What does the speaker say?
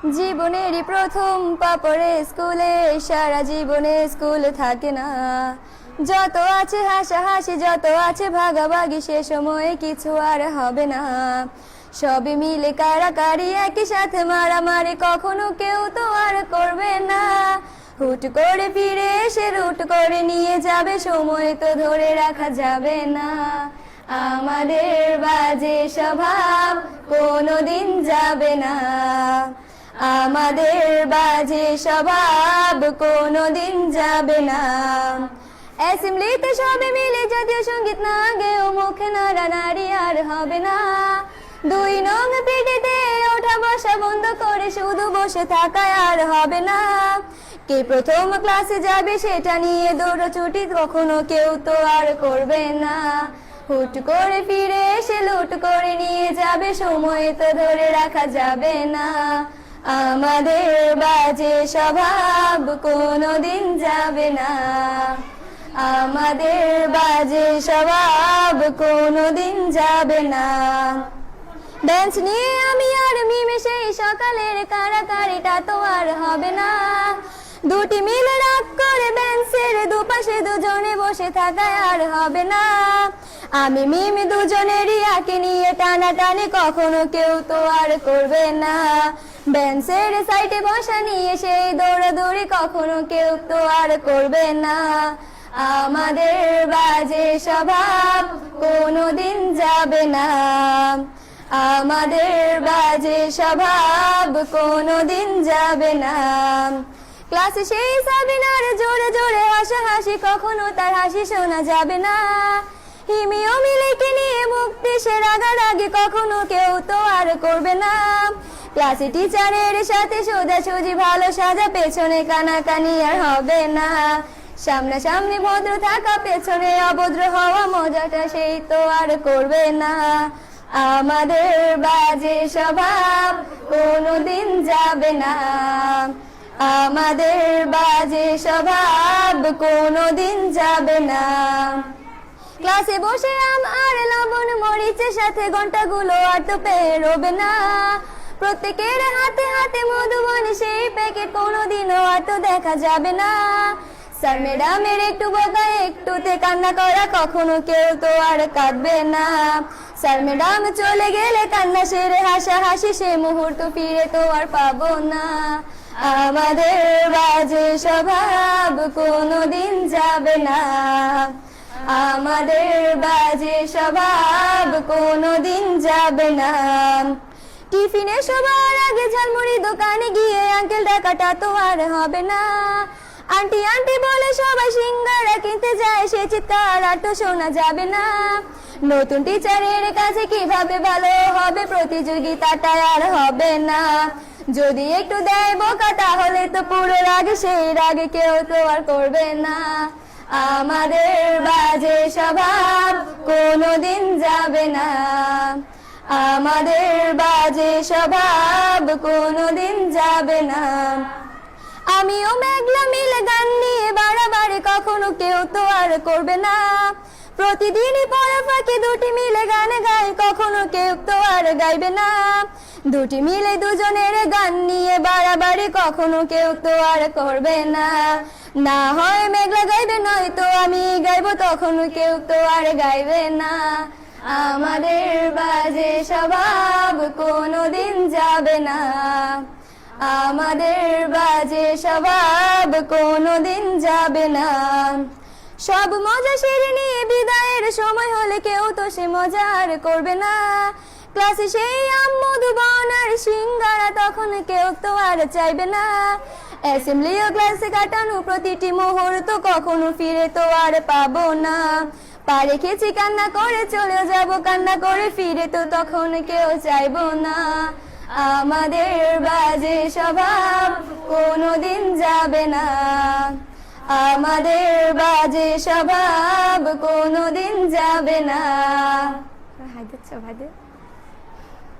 জীবনেরই প্রথম পা পড়ে স্কুলে, সারা জীবনে স্কুল থাকে না। যত আছে হাসাহাসি, যত আছে ভাগাভাগি, সে সময়ে কিছু আর হবে না। সবই মিলে কারাকারি, একই সাথে মারামারি, কখনো কেউ তো আর করবে না। হুট করে ফিরে এসে রুট করে নিয়ে যাবে, সময় তো ধরে রাখা যাবে না। আমাদের বাজে স্বভাব কোনোদিন যাবে না, আমাদের বাজে স্বভাব কোনোদিন যাবে না। অ্যাসেম্বলিতে সবে মিলে জাতীয় সঙ্গীত না গেয়েও মুখে নাড়ানাড়ি আর হবে না। দুই নং পিটিতে ওঠা বসা বন্ধ করে শুধু বসে থাকায় আর হবে না। কে প্রথম ক্লাসে যাবে সেটা নিয়ে দৌড়াছুটি কখনো কেউ তো আর করবে না। হুট করে ফিরে এসে লুট করে নিয়ে যাবে, সময় তো ধরে রাখা যাবে না। আমাদের বাজে স্বভাব কোনোদিন যাবে না, আমাদের বাজে স্বভাব কোনোদিন যাবে না। বেঞ্চ নিয়ে আমি আর মিমে সেই সকালের কারাকারিটা তো আর হবে না। দুটি মিলে রাগ করে বেঞ্চের দুপাশে দুজনে বসে থাকায় আর হবে না। আমি মিমি দুজনেরই আঁকে নিয়ে টানাটানি কখনো কেউ তো আর করবে না। বেঞ্চের সাইডে বসা নিয়ে সেই দৌড়াদৌড়ি কখনো কেউ তো আর করবে না। আমাদের বাজে স্বভাব কোনোদিন যাবে না, আমাদের বাজে স্বভাব কোনোদিন যাবে না। ক্লাসে সেই সাবিনার জোরে জোরে হাসাহাসি, কখনো তার হাসি শোনা যাবে না। হিমিও মিলেকে নিয়ে মুক্তি সে রাগারাগি কখনো কেউ তো আর করবে না। ক্লাসে টিচারের সাথে সোজাসুজি ভালো সাজা, পেছনে কানাকানি আর হবে না। সামনাসামনি ভদ্র থাকা, পেছনে অভদ্র হওয়া, মজাটা সেই তো আর করবে না। আমাদের বাজে স্বভাব কোনোদিন যাবে না, আমাদের বাজে স্বভাব কোনোদিন যাবে না। ক্লাসে বসে আম আর লবণ মরিচের সাথে ঘন্টাগুলো আর তো পেরোবে না। প্রত্যেকের হাতে হাতে মধুবন সেই প্যাকেট কোনোদিনও আর তো দেখা যাবে না। স্যার ম্যাডামের একটু বকা, একটুতে কান্না করা, কখনো কেউ তো আর কাঁদবে না। স্যার ম্যাডাম চলে গেলে কান্না সেরে হাসাহাসি, সে মুহূর্ত ফিরে তো আর পাবো না। আমাদের বাজে স্বভাব কোনোদিন যাবে না, আমাদের বাজে স্বভাব কোনোদিন যাবে না। টিফিনে সবার আগে ঝালমুড়ি দোকানে গিয়ে আঙ্কেল ডাকাটা তো আর হবে না। আন্টি আন্টি বলে সবাই সিঙ্গারা কিনতে যায়, সে চিৎকার আর তো শোনা যাবে না। নতুন টিচারের কাছে কিভাবে ভালো হবে, প্রতিযোগিতাটা আর হবে না। যদি একটু দেয় বোকা তাহলে তো পুরো রাগ, সেই রাগে কেউ তো আর করবে না। আমাদের বাজে স্বভাব কোনোদিন যাবে না, আমাদের বাজে স্বভাব কোনোদিন যাবে না। আমিও মেঘলা মিলে গান নিয়ে বাড়াবাড়ি, কখনো কেউ তো আর করবে না। প্রতিদিনই পড়া ফাঁকি দুটি মিলে গান গাই, কখনো কেউ তো আর গাইবে না। দুটি মিলে দুজনের গান নিয়ে বাড়াবাড়ি, কখনো কেউ তো আর করবে না। না হয় মেঘলা গাইবে, নয়তো আমি গাইবো, তখন কেউ তো আর গাইবে না। আমাদের বাজে স্বভাব কোনোদিন যাবে না, আমাদের বাজে স্বভাব কোনোদিন যাবে না। সব মজা সেরে নিয়ে বিদায়ের সময় হলে কেউ তো সে মজা আর করবে না। ক্লাসে সেই আম মধুবন আর সিঙ্গারা, তখন কেউ তো আর চাইবে না। অ্যাসেম্বলি ও ক্লাসে কাটানো প্রতিটি মুহূর্ত কখনো ফিরে তো আর পাবো না। পা রেখেছি কান্না করে চলে যাব, কান্না করে ফিরে তো তখন কেউ চাইবো না। আমাদের বাজে স্বভাব কোনোদিন যাবে না, আমাদের বাজে স্বভাব কোনোদিন যাবে না।